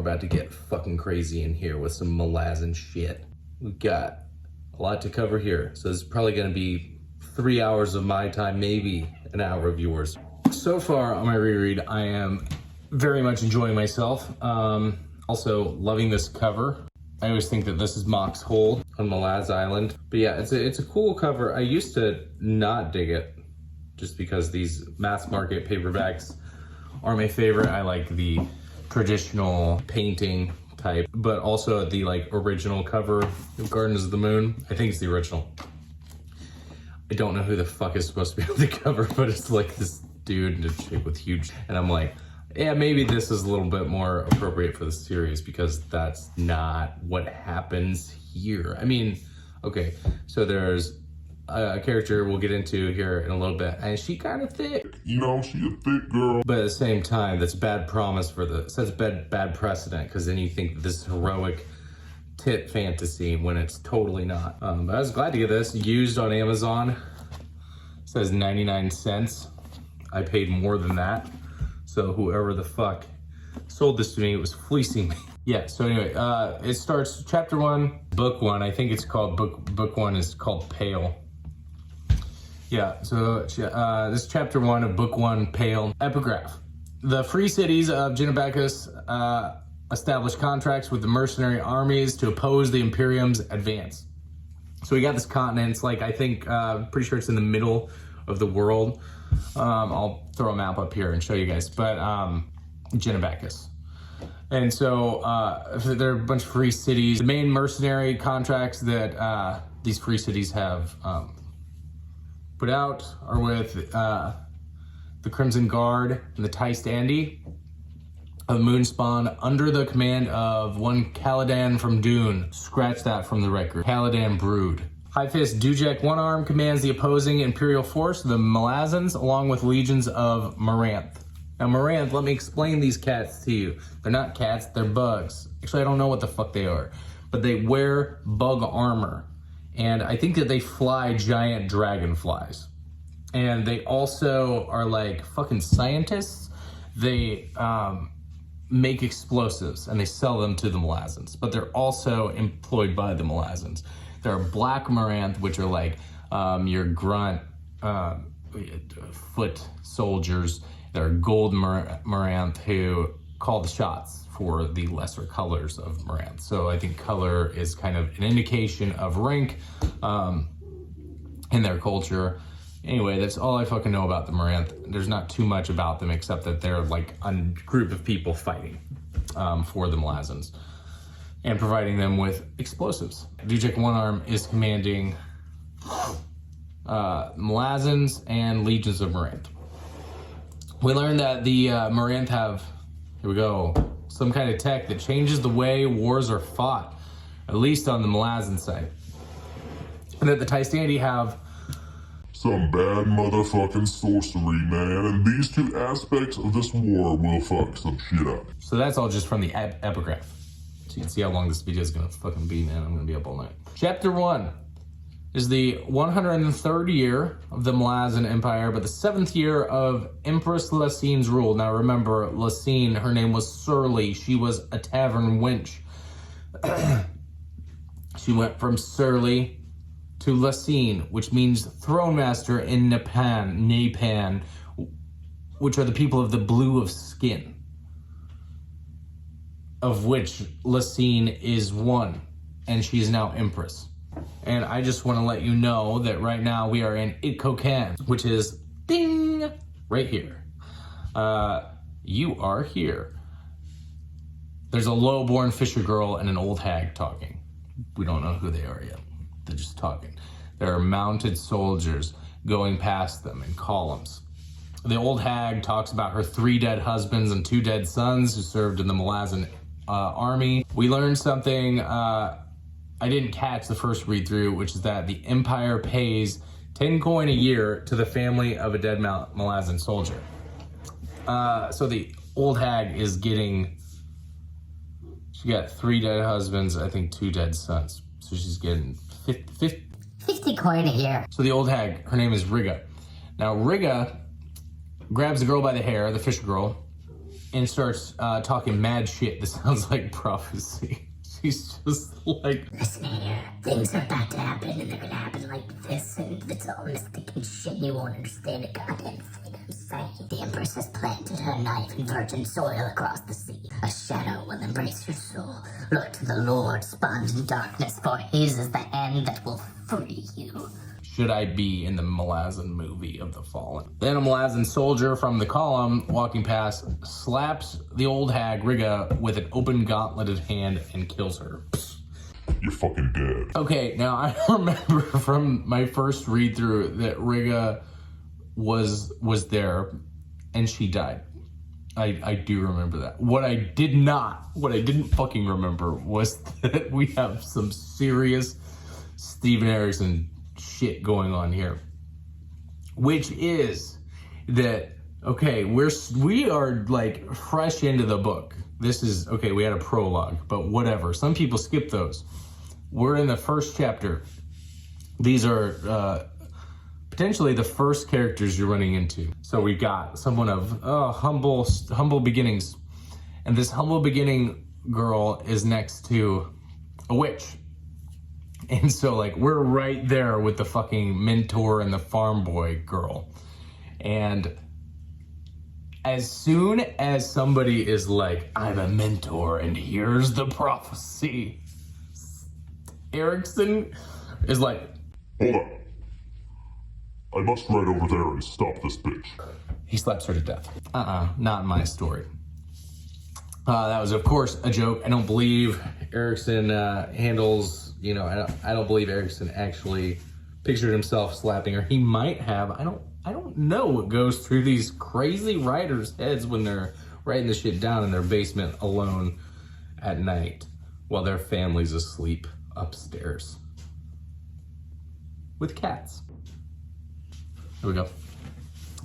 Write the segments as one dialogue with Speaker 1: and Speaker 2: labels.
Speaker 1: we're about to get fucking crazy in here with some Malazan shit. We've got a lot to cover here, so this is probably gonna be 3 hours of my time, maybe an hour of yours. So far on my reread, I am very much enjoying myself. Also loving this cover. I always think that this is Mock's Hold on Malaz Island. But yeah, it's a cool cover. I used to not dig it just because these mass market paperbacks are my favorite. I like the traditional painting type, but also the like original cover of Gardens of the Moon. I think it's the original. I don't know who the fuck is supposed to be on the cover, but it's like this dude and a chick with huge, and I'm like, yeah, maybe this is a little bit more appropriate for the series because that's not what happens here. I mean, okay, so there's a character we'll get into here in a little bit, and she kind of thick.
Speaker 2: You know, she a thick girl.
Speaker 1: But at the same time, that's bad promise for the, sets bad precedent, because then you think that this is heroic tit fantasy when it's totally not. But I was glad to get this used on Amazon. It says 99 cents. I paid more than that. So whoever the fuck sold this to me was fleecing me. Yeah, so anyway, it starts chapter 1, book 1. I think it's called, book 1 is called Pale. Yeah, so this is chapter 1 of book 1, Pale. Epigraph. The free cities of Genebacus established contracts with the mercenary armies to oppose the Imperium's advance. So we got this continent. It's like, I think, pretty sure it's in the middle of the world. I'll throw a map up here and show you guys, but Genebacus. And so there are a bunch of free cities. The main mercenary contracts that these free cities have put out are with the Crimson Guard and the Tystandi of Moonspawn under the command of one Caladan from Dune. Scratch that from the record. Caladan Brood. High Fist Dujek One Arm commands the opposing Imperial force, the Malazans, along with legions of Maranth. Now Maranth, let me explain these cats to you. They're not cats, they're bugs. Actually, I don't know what the fuck they are, but they wear bug armor. And I think that they fly giant dragonflies. And they also are like fucking scientists. They make explosives and they sell them to the Malazans, but they're also employed by the Malazans. There are black Maranth, which are like your grunt foot soldiers. There are gold Maranth who call the shots for the lesser colors of Maranth. So I think color is kind of an indication of rank in their culture. Anyway, that's all I fucking know about the Maranth. There's not too much about them except that they're like a group of people fighting for the Malazans and providing them with explosives. Dujek One Arm is commanding Malazans and legions of Maranth. We learned that the Maranth have, here we go, some kind of tech that changes the way wars are fought, at least on the Malazan side. And that the Tystandi have
Speaker 2: some bad motherfucking sorcery, man, and these two aspects of this war will fuck some shit up.
Speaker 1: So that's all just from the epigraph. So you can see how long this video is gonna fucking be, man. I'm gonna be up all night. Chapter 1 is the 103rd year of the Malazan Empire, but the 7th year of Empress Lassine's rule. Now remember, Lassine, her name was Surly. She was a tavern wench. She went from Surly to Lassine, which means throne master in Nepan, which are the people of the blue of skin, of which Lassine is one, and she is now empress. And I just want to let you know that right now we are in Itkokan, which is ding right here. You are here. There's a low-born fisher girl and an old hag talking. We don't know who they are yet. They're just talking. There are mounted soldiers going past them in columns. The old hag talks about her 3 dead husbands and 2 dead sons who served in the Malazan army. We learned something I didn't catch the first read through, which is that the Empire pays 10 coin a year to the family of a dead Malazan soldier. So the old hag is getting, she got 3 dead husbands, I think 2 dead sons. So she's getting
Speaker 3: 50 coin a year.
Speaker 1: So the old hag, her name is Rigga. Now Rigga grabs the girl by the hair, the fisher girl, and starts talking mad shit that sounds like prophecy. She's just like,
Speaker 3: Listen here, things are about to happen, and they're gonna happen like this, and it's all mystic and shit, and you won't understand a goddamn thing I'm saying. The Empress has planted her knife in virgin soil across the sea. A shadow will embrace your soul. Look to the Lord, sponge in darkness, for his is the hand that will free you.
Speaker 1: should I be in the Malazan movie of the Fallen? Then a Malazan soldier from the column walking past slaps the old hag Riga with an open gauntleted hand and kills her.
Speaker 2: You're fucking dead.
Speaker 1: Okay, now I remember from my first read through that Riga was there and she died. I do remember that. What I didn't fucking remember was that we have some serious Steven Erickson shit going on here. Which is that, okay, we are like fresh into the book. This is, okay, we had a prologue, but whatever. Some people skip those. We're in the first chapter. These are potentially the first characters you're running into. So we got someone of humble beginnings. And this humble beginning girl is next to a witch. And so like we're right there with the fucking mentor and the farm boy girl. And as soon as somebody is like, I'm a mentor and here's the prophecy, Erickson is like,
Speaker 2: hold up. I must ride over there and stop this bitch.
Speaker 1: He slaps her to death. Not my story. That was, of course, a joke. I don't believe Erickson handles, I don't believe Erickson actually pictured himself slapping her. He might have. I don't know what goes through these crazy writers' heads when they're writing this shit down in their basement alone at night while their family's asleep upstairs with cats. There we go.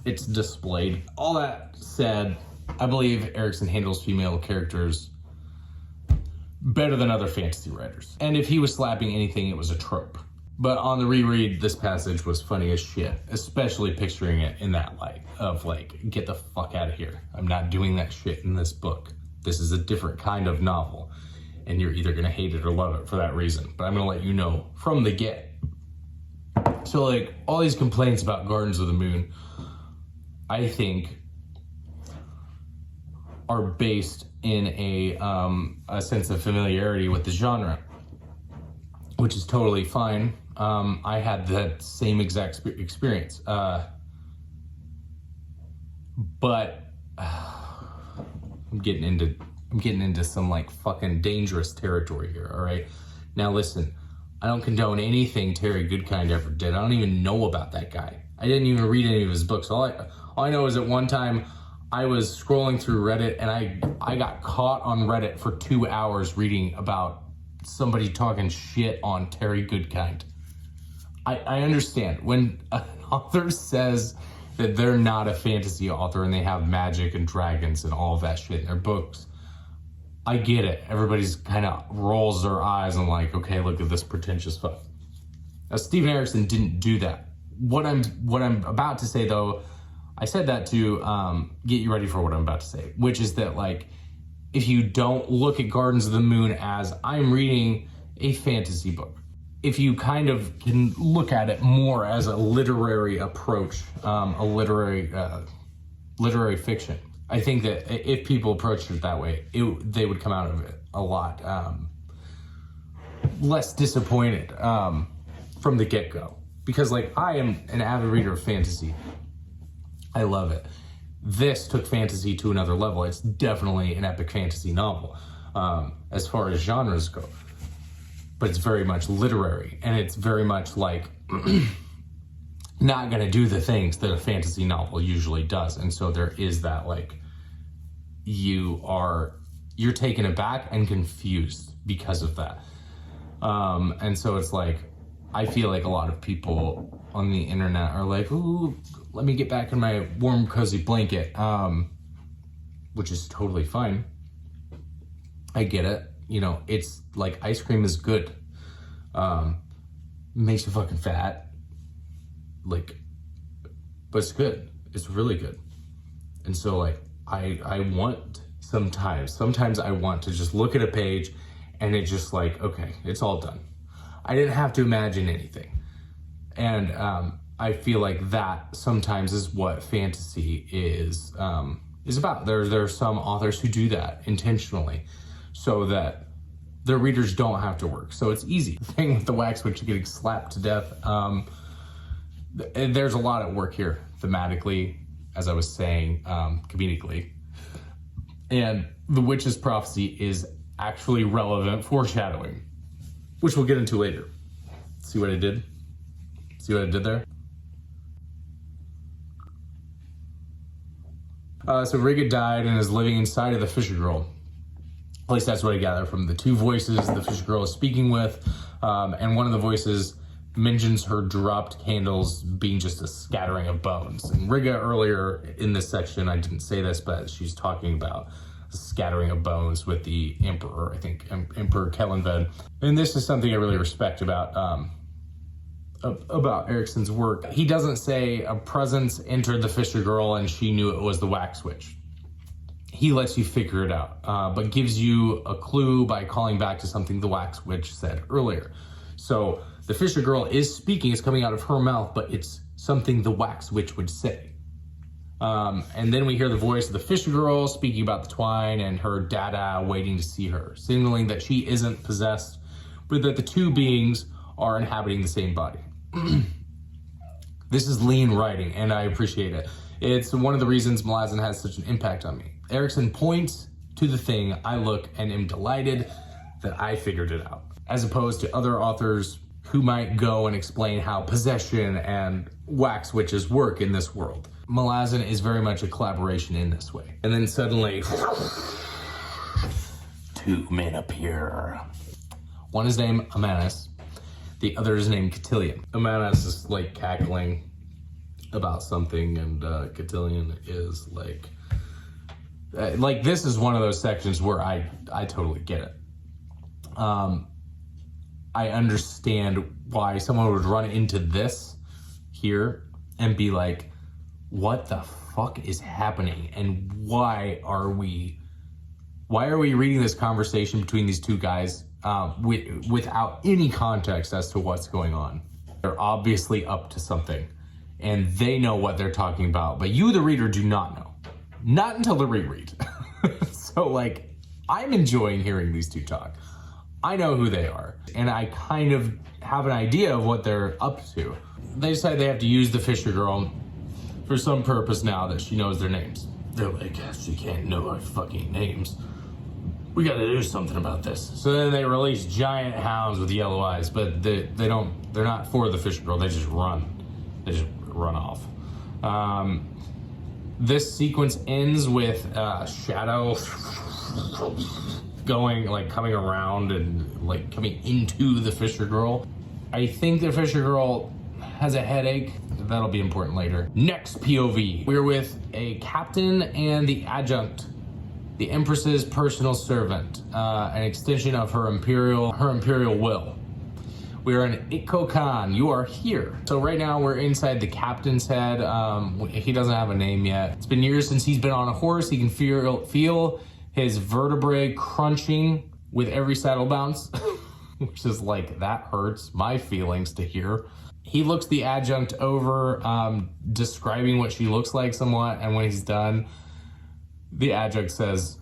Speaker 1: It's displayed. All that said, I believe Erickson handles female characters better than other fantasy writers. And if he was slapping anything, it was a trope. But on the reread, this passage was funny as shit, especially picturing it in that light of like, get the fuck out of here. I'm not doing that shit in this book. This is a different kind of novel. And you're either gonna hate it or love it for that reason. But I'm gonna let you know from the get. So like all these complaints about Gardens of the Moon, I think are based in a sense of familiarity with the genre, which is totally fine. I had that same exact experience. But I'm getting into some like fucking dangerous territory here, all right? Now listen, I don't condone anything Terry Goodkind ever did. I don't even know about that guy. I didn't even read any of his books. All I know is at one time I was scrolling through Reddit and I got caught on Reddit for 2 hours reading about somebody talking shit on Terry Goodkind. I understand when an author says that they're not a fantasy author and they have magic and dragons and all of that shit in their books. I get it. Everybody's kind of rolls their eyes and like, okay, look at this pretentious fuck. Now, Steven Erickson didn't do that. What I'm about to say though, I said that to get you ready for what I'm about to say, which is that like, if you don't look at Gardens of the Moon as I'm reading a fantasy book, if you kind of can look at it more as a literary approach, a literary fiction, I think that if people approached it that way, they would come out of it a lot less disappointed from the get-go. Because like I am an avid reader of fantasy. I love it. This took fantasy to another level. It's definitely an epic fantasy novel as far as genres go. But it's very much literary, and it's very much like not gonna do the things that a fantasy novel usually does. And so there is that like you're taken aback and confused because of that. And so it's like I feel like a lot of people on the internet are like, ooh, let me get back in my warm, cozy blanket, which is totally fine. I get it. It's like ice cream is good. Makes you fucking fat. Like, but it's good. It's really good. And so like, I want sometimes I want to just look at a page and it's just like, okay, it's all done. I didn't have to imagine anything. And I feel like that sometimes is what fantasy is about. There are some authors who do that intentionally so that their readers don't have to work. So it's easy. The thing with the wax witch getting slapped to death, there's a lot at work here thematically, as I was saying, comedically. And the witch's prophecy is actually relevant foreshadowing, which we'll get into later. See what I did? See what I did there? So Reread died and is living inside of the Fisher Girl. At least that's what I gather from the two voices the Fisher Girl is speaking with. And one of the voices mentions her dropped candles being just a scattering of bones. And Riga earlier in this section, I didn't say this, but she's talking about a scattering of bones with the Emperor, I think, Emperor Kellenved. And this is something I really respect about Erickson's work. He doesn't say a presence entered the Fisher Girl and she knew it was the wax witch. He lets you figure it out, but gives you a clue by calling back to something the wax witch said earlier. So the Fisher Girl is speaking, it's coming out of her mouth, but it's something the wax witch would say. And then we hear the voice of the Fisher Girl speaking about the twine and her dada waiting to see her, signaling that she isn't possessed, but that the two beings are inhabiting the same body. This is lean writing, and I appreciate it. It's one of the reasons Malazan has such an impact on me. Erickson points to the thing, I look and am delighted that I figured it out, as opposed to other authors who might go and explain how possession and wax witches work in this world. Malazan is very much a collaboration in this way. And then suddenly, two men appear. One is named Amanus, the other is named Cotillion. Amanus is like cackling about something, and Cotillion is like this is one of those sections where I totally get it. I understand why someone would run into this here and be like, what the fuck is happening? And why are we reading this conversation between these two guys without any context as to what's going on? They're obviously up to something and they know what they're talking about, but you, the reader, do not know. Not until the reread. So like, I'm enjoying hearing these two talk. I know who they are, and I kind of have an idea of what they're up to. They decide they have to use the Fisher Girl for some purpose now that she knows their names. They're like, she can't know our fucking names. We gotta do something about this. So then they release giant hounds with yellow eyes, but they're not for the Fisher Girl, they just run. They just run off. This sequence ends with Shadow coming around and like coming into the Fisher Girl. I think the Fisher Girl has a headache. That'll be important later. Next POV, we're with a captain and the adjunct, the Empress's personal servant, an extension of her imperial will. We are in Itko Khan. You are here. So right now we're inside the captain's head. He doesn't have a name yet. It's been years since he's been on a horse. He can feel his vertebrae crunching with every saddle bounce, which is like, that hurts my feelings to hear. He looks the adjunct over, describing what she looks like somewhat, and when he's done, the adjunct says,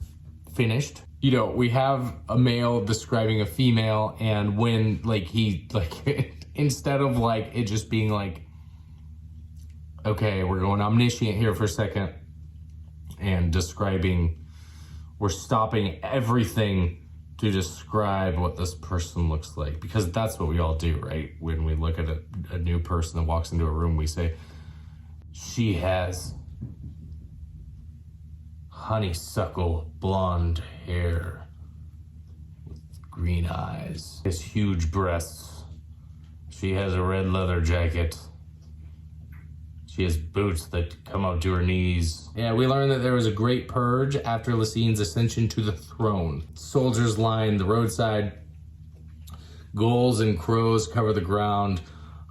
Speaker 1: finished. You know, we have a male describing a female, and when instead of like it just being like, okay, we're going omniscient here for a second and describing, we're stopping everything to describe what this person looks like, because that's what we all do, right? When we look at a new person that walks into a room, we say, she has honeysuckle blonde hair with green eyes, has huge breasts, she has a red leather jacket, she has boots that come up to her knees. Yeah, we learned that there was a great purge after Lysine's ascension to the throne. Soldiers line the roadside, gulls and crows cover the ground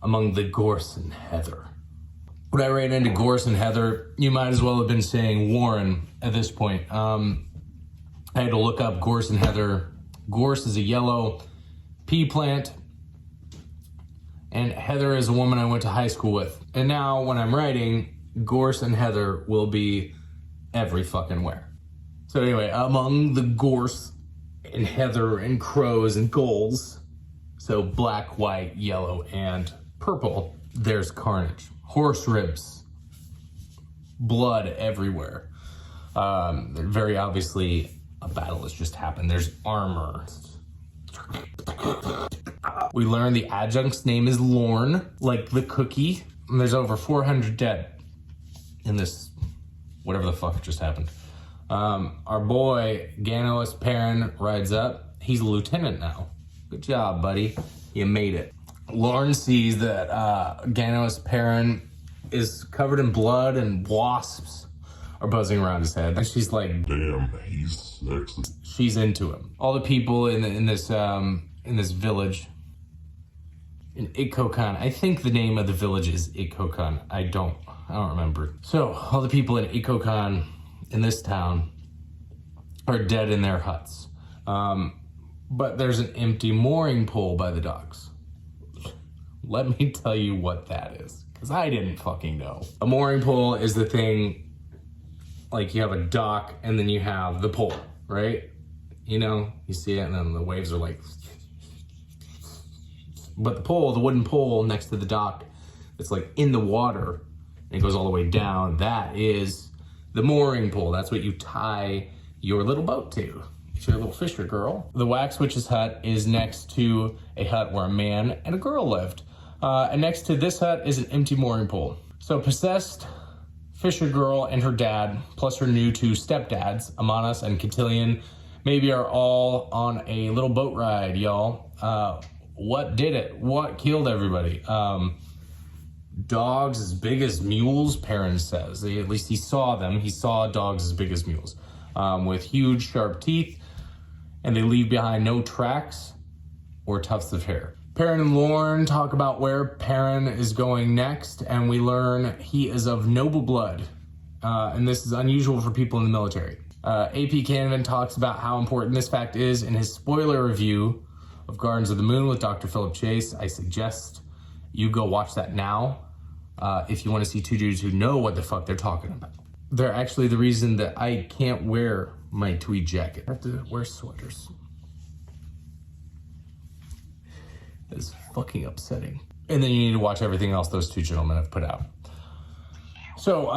Speaker 1: among the gorse and heather. when I ran into Gorse and Heather, you might as well have been saying Warren at this point. I had to look up Gorse and Heather. Gorse is a yellow pea plant, and Heather is a woman I went to high school with. And now when I'm writing, Gorse and Heather will be every fucking where. So anyway, among the Gorse and Heather and crows and gulls, so black, white, yellow, and purple, there's carnage. Horse ribs, blood everywhere. Very obviously, a battle has just happened. There's armor. We learn the adjunct's name is Lorne, like the cookie. And there's over 400 dead in this, whatever the fuck just happened. Our boy, Ganos Paran, rides up. He's a lieutenant now. Good job, buddy. You made it. Lorne sees that Ganos Paran is covered in blood and wasps are buzzing around his head. And she's like,
Speaker 2: damn, he's sexy.
Speaker 1: She's into him. All the people in this village, in Ikokan. I think the name of the village is Ikokan. I don't remember. So all the people in Ikokan in this town are dead in their huts. But there's an empty mooring pole by the docks. Let me tell you what that is, because I didn't fucking know. A mooring pole is the thing, like you have a dock and then you have the pole, right? You know, you see it and then the waves are like... But the pole, the wooden pole next to the dock, it's like in the water and it goes all the way down. That is the mooring pole. That's what you tie your little boat to. It's your little fisher girl. The wax witch's hut is next to a hut where a man and a girl lived. And next to this hut is an empty mooring pole. So possessed fisher girl and her dad, plus her new two stepdads, Amanas and Cotillion, maybe are all on a little boat ride, y'all. What did it? What killed everybody? Dogs as big as mules, Paran says. At least he saw them. He saw dogs as big as mules, with huge, sharp teeth, and they leave behind no tracks or tufts of hair. Paran and Lorne talk about where Paran is going next, and we learn he is of noble blood, and this is unusual for people in the military. AP Canavan talks about how important this fact is in his spoiler review of Gardens of the Moon with Dr. Philip Chase. I suggest you go watch that now if you want to see two dudes who know what the fuck they're talking about. They're actually the reason that I can't wear my tweed jacket. I have to wear sweaters. It's fucking upsetting. And then you need to watch everything else those two gentlemen have put out. So,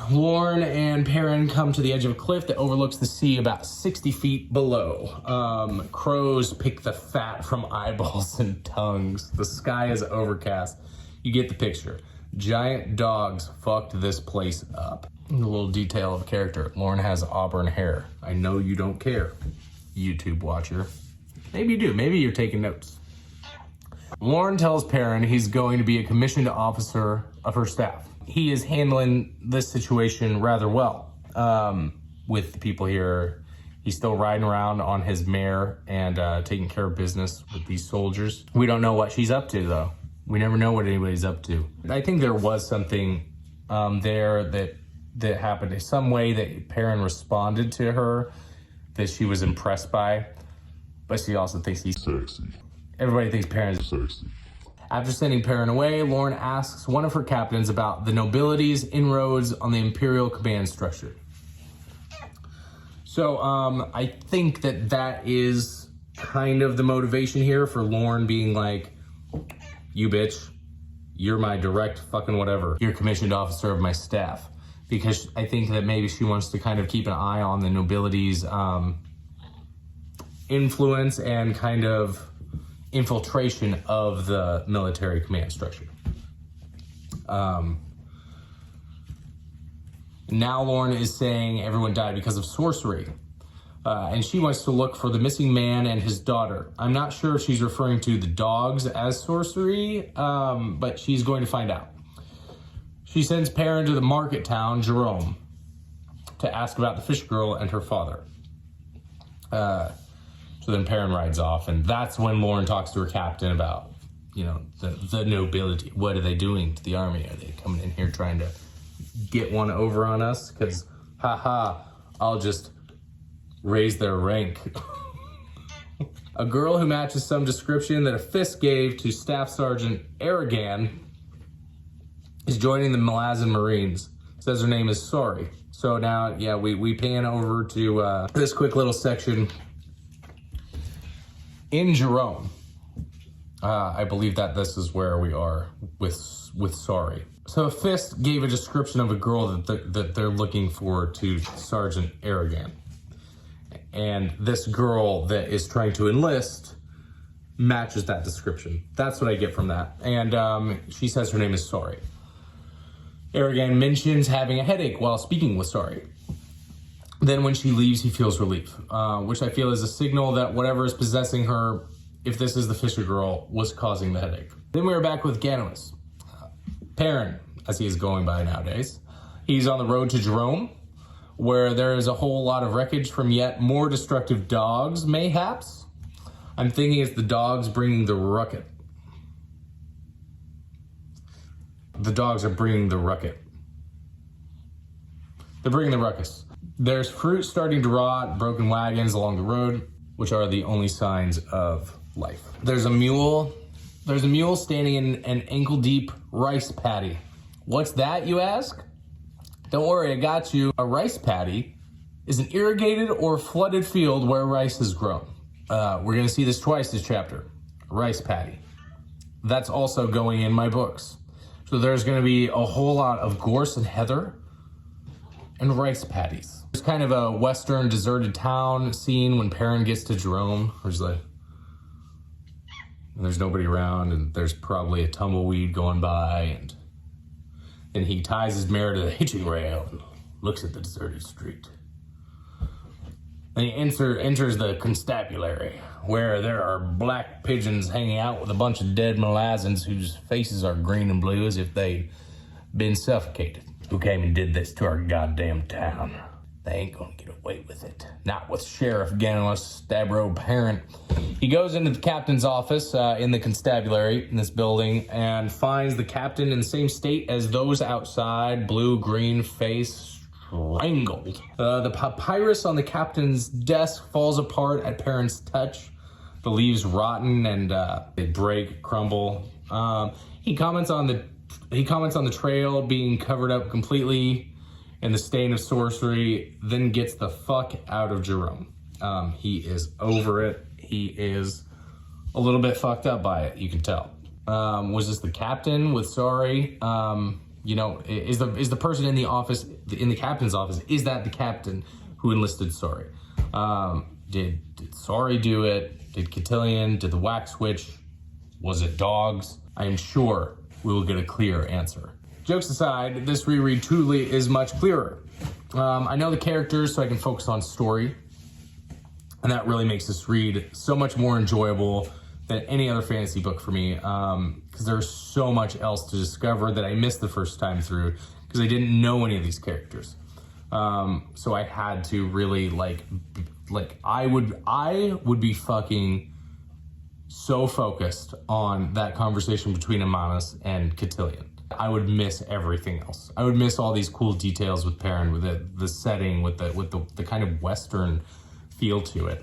Speaker 1: Lorne and Paran come to the edge of a cliff that overlooks the sea about 60 feet below. Crows pick the fat from eyeballs and tongues. The sky is overcast. You get the picture. Giant dogs fucked this place up. A little detail of character. Lorne has auburn hair. I know you don't care, YouTube watcher. Maybe you do. Maybe you're taking notes. Lorne tells Paran he's going to be a commissioned officer of her staff. He is handling this situation rather well with the people here. He's still riding around on his mare and taking care of business with these soldiers. We don't know what she's up to, though. We never know what anybody's up to. I think there was something there that happened in some way that Paran responded to her that she was impressed by, but she also thinks he's
Speaker 2: sexy.
Speaker 1: Everybody thinks Paran's
Speaker 2: Sexy.
Speaker 1: After sending Paran away, Lorne asks one of her captains about the nobility's inroads on the Imperial command structure. So I think that is kind of the motivation here for Lorne being like, you bitch, you're my direct fucking whatever. You're commissioned officer of my staff. Because I think that maybe she wants to kind of keep an eye on the nobility's influence and kind of infiltration of the military command structure. Now Lorne is saying everyone died because of sorcery. And she wants to look for the missing man and his daughter. I'm not sure if she's referring to the dogs as sorcery, but she's going to find out. She sends Paran to the market town, Jerome, to ask about the fish girl and her father. So then Paran rides off, and that's when Lorne talks to her captain about the nobility. What are they doing to the army? Are they coming in here trying to get one over on us? Because, I'll just raise their rank. A girl who matches some description that a fist gave to Staff Sergeant Aragan is joining the Malazan Marines. Says her name is Sorry. So now, yeah, we pan over to this quick little section in Jerome. I believe that this is where we are with Sorry. So a fist gave a description of a girl that they're looking for to Sergeant Aragan. And this girl that is trying to enlist matches that description. That's what I get from that. And she says her name is Sorry. Aragan mentions having a headache while speaking with Sorry. Then when she leaves, he feels relief, which I feel is a signal that whatever is possessing her, if this is the Fisher girl, was causing the headache. Then we are back with Ganowis. Paran, as he is going by nowadays. He's on the road to Jerome, where there is a whole lot of wreckage from yet more destructive dogs, mayhaps. I'm thinking it's the dogs bringing the ruckus. The dogs are bringing the ruckus. They're bringing the ruckus. There's fruit starting to rot, broken wagons along the road, which are the only signs of life. There's a mule standing in an ankle-deep rice paddy. What's that, you ask? Don't worry, I got you. A rice paddy is an irrigated or flooded field where rice is grown. We're gonna see this twice this chapter. A rice paddy. That's also going in my books. So there's gonna be a whole lot of gorse and heather and rice paddies. There's kind of a western deserted town scene when Paran gets to Jerome. There's there's nobody around, and there's probably a tumbleweed going by, and then he ties his mare to the hitching rail and looks at the deserted street. Then he enters the constabulary, where there are black pigeons hanging out with a bunch of dead Malazans whose faces are green and blue as if they'd been suffocated. Who came and did this to our goddamn town? They ain't gonna get away with it. Not with Sheriff Ganowis Stavro Parent. He goes into the captain's office in the constabulary in this building and finds the captain in the same state as those outside, blue-green face, strangled. The papyrus on the captain's desk falls apart at Parent's touch. The leaves rotten and they break, crumble. He comments on the trail being covered up completely and the stain of sorcery, then gets the fuck out of Jerome. He is over it. He is a little bit fucked up by it, you can tell. Was this the captain with Sorry? Is the person in the office, in the captain's office, is that the captain who enlisted Sorry? Did Sorry do it? Did Cotillion? Did the wax witch? Was it dogs? I am sure we will get a clear answer. Jokes aside, this reread truly is much clearer. I know the characters, so I can focus on story. And that really makes this read so much more enjoyable than any other fantasy book for me. Because there's so much else to discover that I missed the first time through because I didn't know any of these characters. So I had to really I would be fucking so focused on that conversation between Amanis and Cotillion. I would miss everything else. I would miss all these cool details with Paran, with the setting, with the kind of Western feel to it.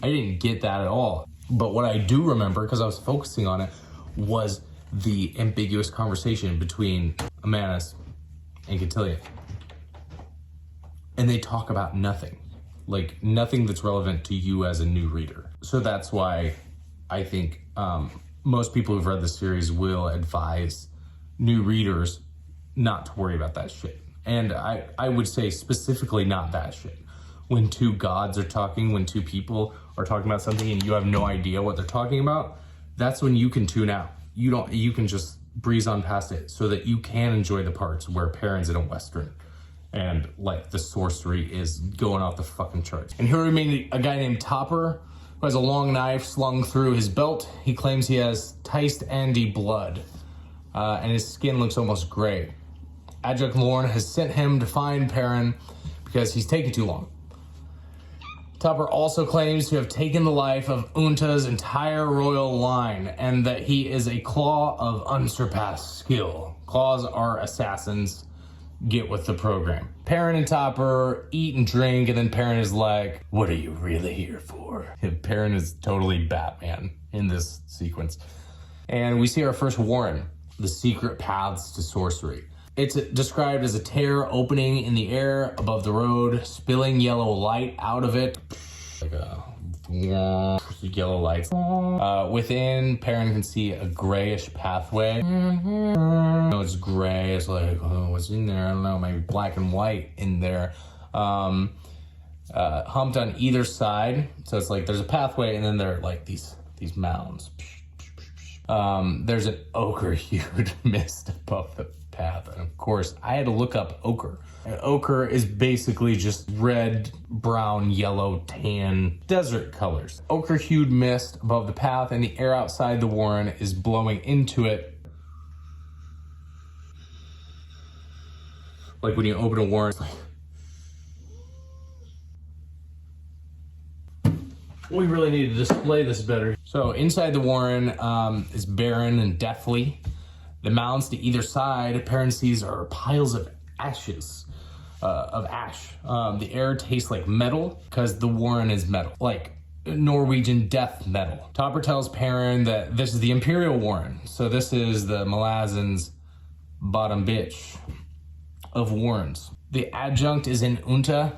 Speaker 1: I didn't get that at all. But what I do remember, because I was focusing on it, was the ambiguous conversation between Amanis and Cotillion. And they talk about nothing. Like, nothing that's relevant to you as a new reader. So that's why I think most people who've read the series will advise new readers not to worry about that shit. And I would say specifically not that shit. When two gods are talking, when two people are talking about something and you have no idea what they're talking about, that's when you can tune out. You can just breeze on past it so that you can enjoy the parts where Paran's in a Western and like the sorcery is going off the fucking charts. And here we meet a guy named Topper who has a long knife slung through his belt. He claims he has Teist Andy blood. And his skin looks almost gray. Adjunct Lorne has sent him to find Paran because he's taking too long. Topper also claims to have taken the life of Unta's entire royal line and that he is a claw of unsurpassed skill. Claws are assassins. Get with the program. Paran and Topper eat and drink, and then Paran is like, what are you really here for? And Paran is totally Batman in this sequence. And we see our first warren, the secret paths to sorcery. It's described as a tear opening in the air above the road, spilling yellow light out of it. Like a yellow lights. Within, Paran can see a grayish pathway. No, it's gray. It's like, oh, what's in there? I don't know. Maybe black and white in there. Humped on either side. So it's like there's a pathway, and then there are like these mounds. There's an ochre-hued mist above the path. And of course, I had to look up ochre. And ochre is basically just red, brown, yellow, tan, desert colors. Ochre-hued mist above the path, and the air outside the warren is blowing into it. Like when you open a warren, it's like, we really need to display this better. So inside the warren is barren and deathly. The mounds to either side, Paran sees, are piles of ashes, of ash. The air tastes like metal because the warren is metal, like Norwegian death metal. Topper tells Paran that this is the Imperial Warren. So this is the Malazan's bottom bitch of warrens. The adjunct is in Unta,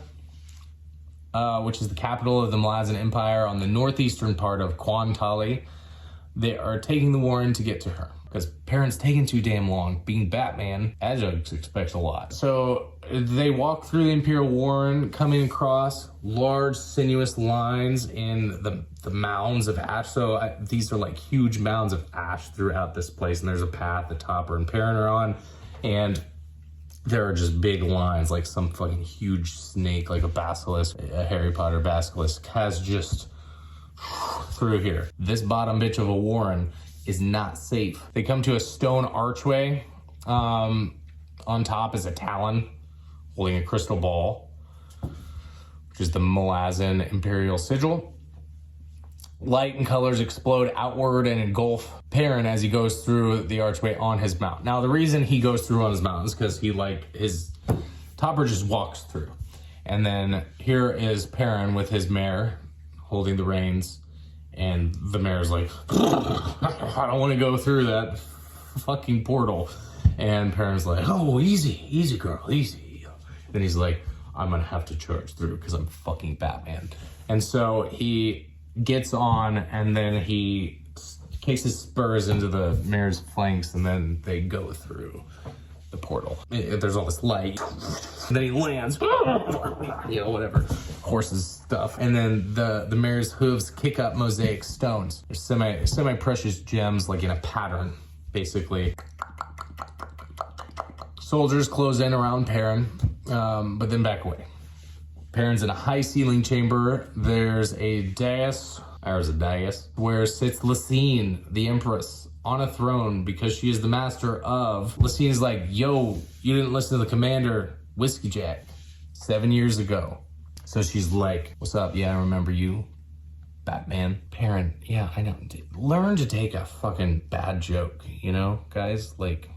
Speaker 1: which is the capital of the Malazan Empire on the northeastern part of Kwantali. They are taking the warren to get to her because Paran's taking too damn long. Being Batman, adjuncts expect a lot. So they walk through the Imperial Warren, coming across large sinuous lines in the mounds of ash. So these are like huge mounds of ash throughout this place, and there's a path that Topper and Paran are on, and there are just big lines, like some fucking huge snake, like a basilisk, a Harry Potter basilisk, has just through here. This bottom bitch of a warren is not safe. They come to a stone archway. On top is a talon holding a crystal ball, which is the Malazan Imperial Sigil. Light and colors explode outward and engulf Paran as he goes through the archway on his mount. Now, the reason he goes through on his mount is because his Topper just walks through. And then here is Paran with his mare holding the reins, and the mare's like, I don't want to go through that fucking portal. And Paran's like, oh, easy girl, easy. Then he's like, I'm gonna have to charge through because I'm fucking Batman. And so he gets on, and then he kicks his spurs into the mare's flanks, and then they go through the portal. There's all this light, and then he lands, whatever, horses stuff, and then the mare's hooves kick up mosaic stones. They're semi-precious gems, like in a pattern, basically. Soldiers close in around Paran, but then back away. Paran's in a high ceiling chamber. There's a dais, where sits Lysine, the Empress, on a throne because she is the master of... Lysine's like, yo, you didn't listen to the commander, Whiskey Jack, 7 years ago. So she's like, what's up? Yeah, I remember you, Batman. Paran, yeah, I know. Learn to take a fucking bad joke, guys? Like,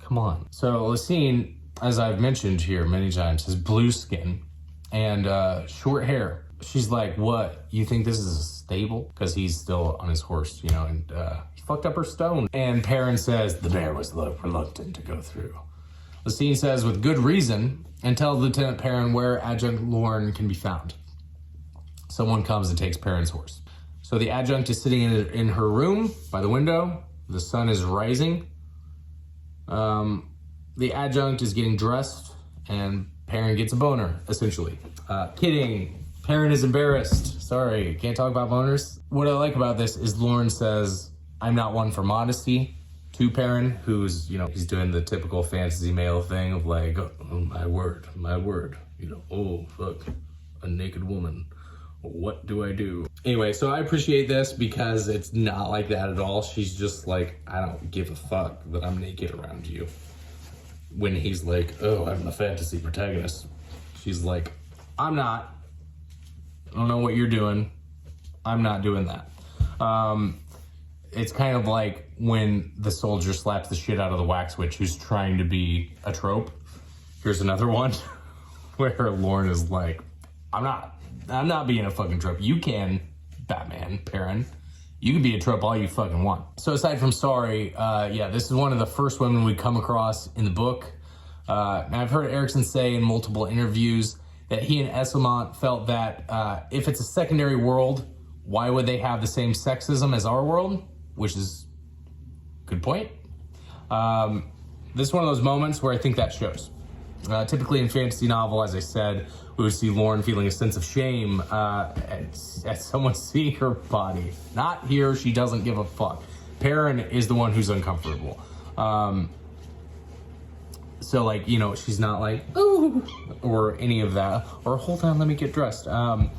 Speaker 1: come on. So Lysine, as I've mentioned here many times, has blue skin and short hair. She's like, what? You think this is a stable? Because he's still on his horse, and he fucked up her stone. And Paran says, the mare was reluctant to go through. Lysine says, with good reason, and tells Lieutenant Paran where Adjunct Lorne can be found. Someone comes and takes Paran's horse. So the adjunct is sitting in her room by the window. The sun is rising. The adjunct is getting dressed, and Paran gets a boner, essentially. Kidding. Paran is embarrassed. Sorry, can't talk about boners. What I like about this is Lorne says, I'm not one for modesty, to Paran, who's, he's doing the typical fantasy male thing of like, oh, my word, oh, fuck, a naked woman. What do I do? Anyway, so I appreciate this because it's not like that at all. She's just like, I don't give a fuck that I'm naked around you. When he's like, oh, I'm a fantasy protagonist. She's like, I'm not. I don't know what you're doing. I'm not doing that. It's kind of like when the soldier slaps the shit out of the wax witch who's trying to be a trope. Here's another one where Lauren is like, I'm not being a fucking trope. You can, Batman, Paran. You can be a trope all you fucking want. So aside from Sorry, yeah, this is one of the first women we come across in the book. Now I've heard Erickson say in multiple interviews that he and Esselmont felt that if it's a secondary world, why would they have the same sexism as our world? Which is a good point. This is one of those moments where I think that shows. Typically in fantasy novel, as I said, we would see Lauren feeling a sense of shame at someone seeing her body. Not here, she doesn't give a fuck. Paran is the one who's uncomfortable. So like, you know, she's not like, ooh, or any of that, or hold on, let me get dressed. No,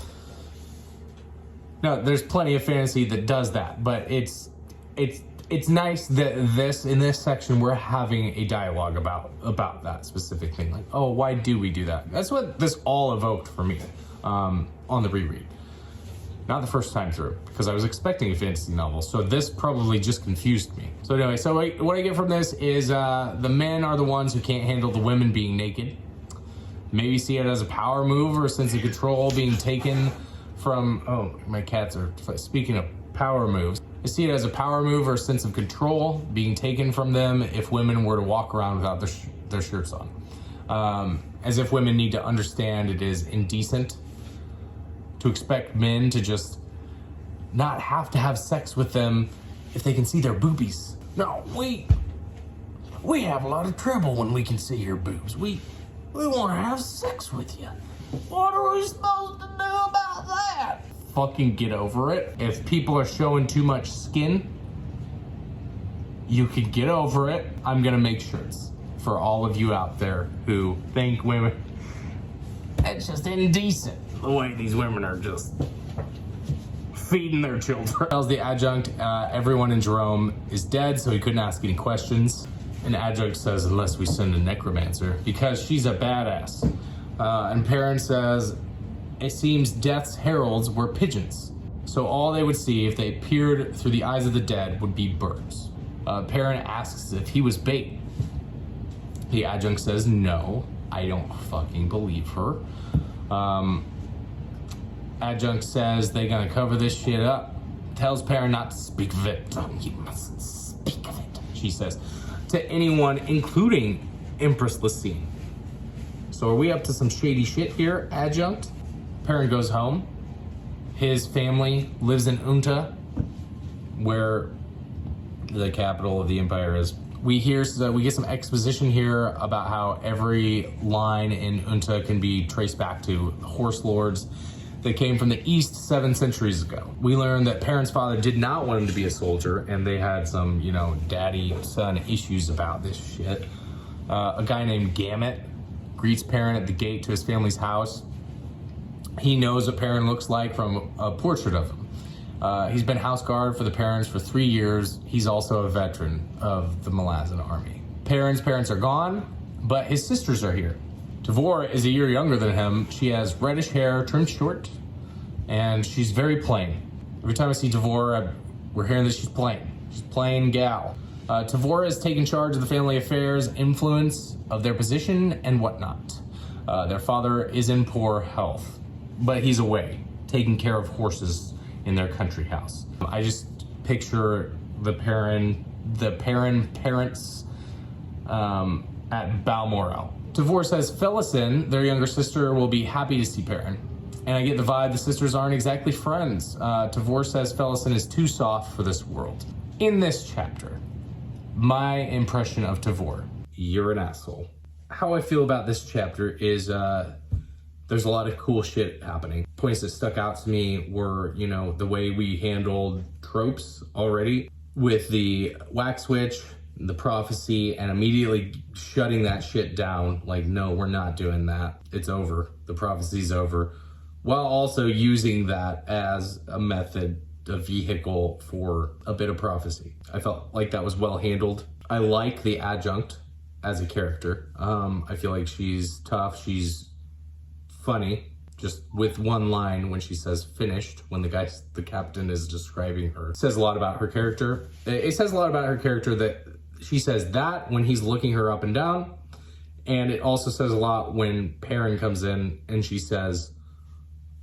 Speaker 1: there's plenty of fantasy that does that, but it's nice that in this section we're having a dialogue about that specific thing. Like, oh, why do we do that? That's what this all evoked for me on the reread. Not the first time through, because I was expecting a fantasy novel, so this probably just confused me. So anyway, what I get from this is the men are the ones who can't handle the women being naked. Maybe see it as a power move or a sense of control being taken from, oh, my cats are, speaking of power moves, I see it as a power move or a sense of control being taken from them if women were to walk around without their shirts on. As if women need to understand it is indecent to expect men to just not have to have sex with them if they can see their boobies. No, we have a lot of trouble when we can see your boobs. We want to have sex with you. What are we supposed to do about that? Fucking get over it. If people are showing too much skin, you can get over it. I'm gonna make shirts for all of you out there who think women, it's just indecent the way these women are just feeding their children. Tells the adjunct everyone in Jerome is dead, so he couldn't ask any questions. And adjunct says, unless we send a necromancer, because she's a badass. And Paran says, it seems death's heralds were pigeons, so all they would see if they peered through the eyes of the dead would be birds. Paran asks if he was bait. The adjunct says, no, I don't fucking believe her. Adjunct says they're gonna cover this shit up. Tells Paran not to speak of it. You mustn't speak of it, she says, to anyone, including Empress Lysine. So are we up to some shady shit here, adjunct? Paran goes home. His family lives in Unta, where the capital of the empire is. We get some exposition here about how every line in Unta can be traced back to horse lords that came from the east 7 centuries ago. We learned that Paran's father did not want him to be a soldier, and they had some, you know, daddy-son issues about this shit. A guy named Gamut greets Paran at the gate to his family's house. He knows what Paran looks like from a portrait of him. He's been house guard for the Parans for 3 years. He's also a veteran of the Malazan army. Paran's parents are gone, but his sisters are here. Tavore is a year younger than him. She has reddish hair, trimmed short, and she's very plain. Every time I see Tavore, we're hearing that she's plain. She's plain gal. Tavore has taken charge of the family affairs, influence of their position, and whatnot. Their father is in poor health, but he's away, taking care of horses in their country house. I just picture the Paran parents at Balmoral. Tavore says Felicin, their younger sister, will be happy to see Paran. And I get the vibe the sisters aren't exactly friends. Tavore says Felicin is too soft for this world. In this chapter, my impression of Tavore, you're an asshole. How I feel about this chapter is there's a lot of cool shit happening. Points that stuck out to me were, you know, the way we handled tropes already with the wax witch, the prophecy, and immediately shutting that shit down. Like, no, we're not doing that. It's over. The prophecy's over. While also using that as a method, a vehicle for a bit of prophecy. I felt like that was well handled. I like the adjunct as a character. I feel like she's tough, she's funny, just with one line when she says finished, when the captain is describing her. It says a lot about her character. It says a lot about her character that she says that when he's looking her up and down. And it also says a lot when Paran comes in and she says,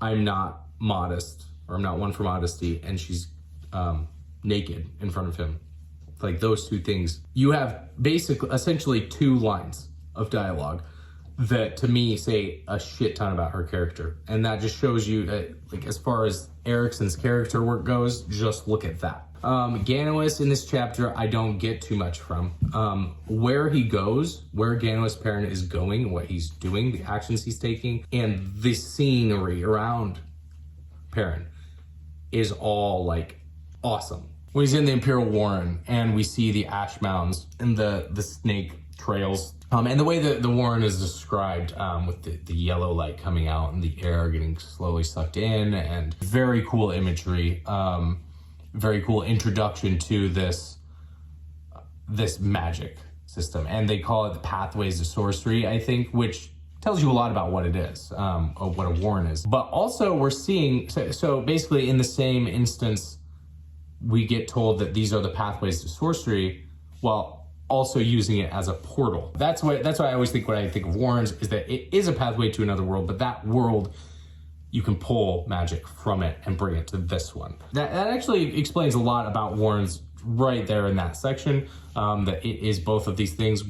Speaker 1: I'm not modest, or I'm not one for modesty, and she's naked in front of him. Like those two things. You have essentially 2 lines of dialogue that to me say a shit ton about her character. And that just shows you that, like, as far as Ericsson's character work goes, just look at that. Ganois in this chapter, I don't get too much from. Where he goes, where Ganois Paran is going, what he's doing, the actions he's taking, and the scenery around Paran is all like awesome. When he's in the Imperial Warren and we see the ash mounds and the snake trails, and the way that the Warren is described, with the yellow light coming out and the air getting slowly sucked in, and very cool imagery, very cool introduction to this magic system. And they call it the Pathways to Sorcery, I think, which tells you a lot about what it is, of what a Warren is. But also we're seeing, so basically in the same instance, we get told that these are the pathways to sorcery, while also using it as a portal. That's why I always think when I think of Warrens is that it is a pathway to another world, but that world, you can pull magic from it and bring it to this one. That actually explains a lot about Warrens right there in that section, that it is both of these things,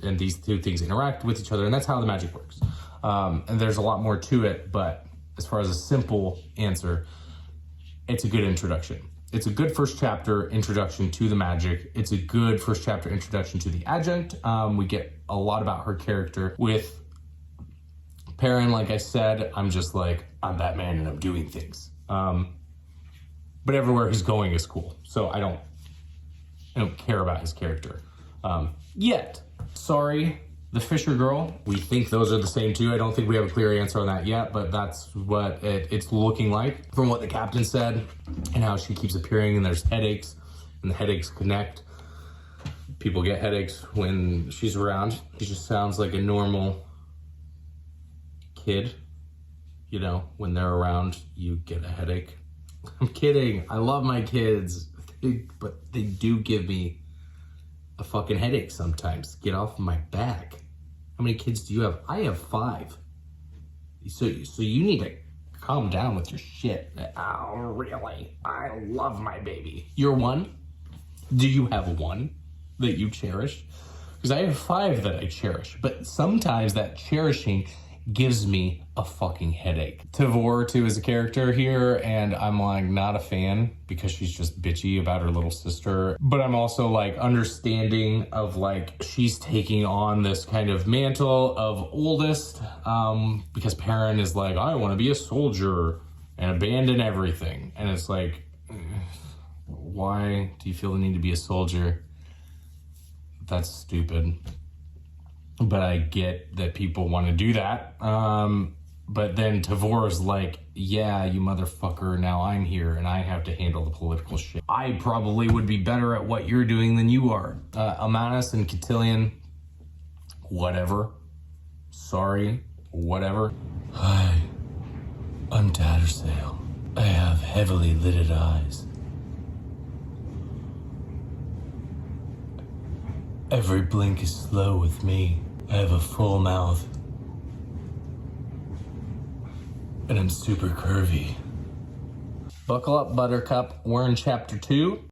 Speaker 1: and these 2 things interact with each other, and that's how the magic works. And there's a lot more to it, but as far as a simple answer, it's a good introduction. It's a good first chapter introduction to the magic. It's a good first chapter introduction to the adjunct. We get a lot about her character. With Paran, like I said, I'm just like, I'm Batman and I'm doing things. But everywhere he's going is cool. So I don't care about his character yet. Sorry, the Fisher girl. We think those are the same 2. I don't think we have a clear answer on that yet, but that's what it's looking like from what the captain said, and how she keeps appearing and there's headaches, and the headaches connect. People get headaches when she's around. She just sounds like a normal kid. You know, when they're around, you get a headache. I'm kidding. I love my kids, but they do give me a fucking headache sometimes. Get off my back. How many kids do you have? I have 5. So you need to calm down with your shit. Oh, really? I love my baby. You're 1? Do you have 1 that you cherish? Because I have 5 that I cherish, but sometimes that cherishing gives me a fucking headache. Tavore too is a character here, and I'm like not a fan because she's just bitchy about her little sister. But I'm also like understanding of like she's taking on this kind of mantle of oldest, because Paran is like, I want to be a soldier and abandon everything. And it's like, why do you feel the need to be a soldier? That's stupid. But I get that people want to do that. But then Tavore's like, yeah, you motherfucker, now I'm here and I have to handle the political shit. I probably would be better at what you're doing than you are. Amanus and Cotillion, whatever. Sorry, whatever. Hi, I'm Tattersail. I have heavily lidded eyes. Every blink is slow with me. I have a full mouth. And I'm super curvy. Buckle up, Buttercup. We're in chapter 2.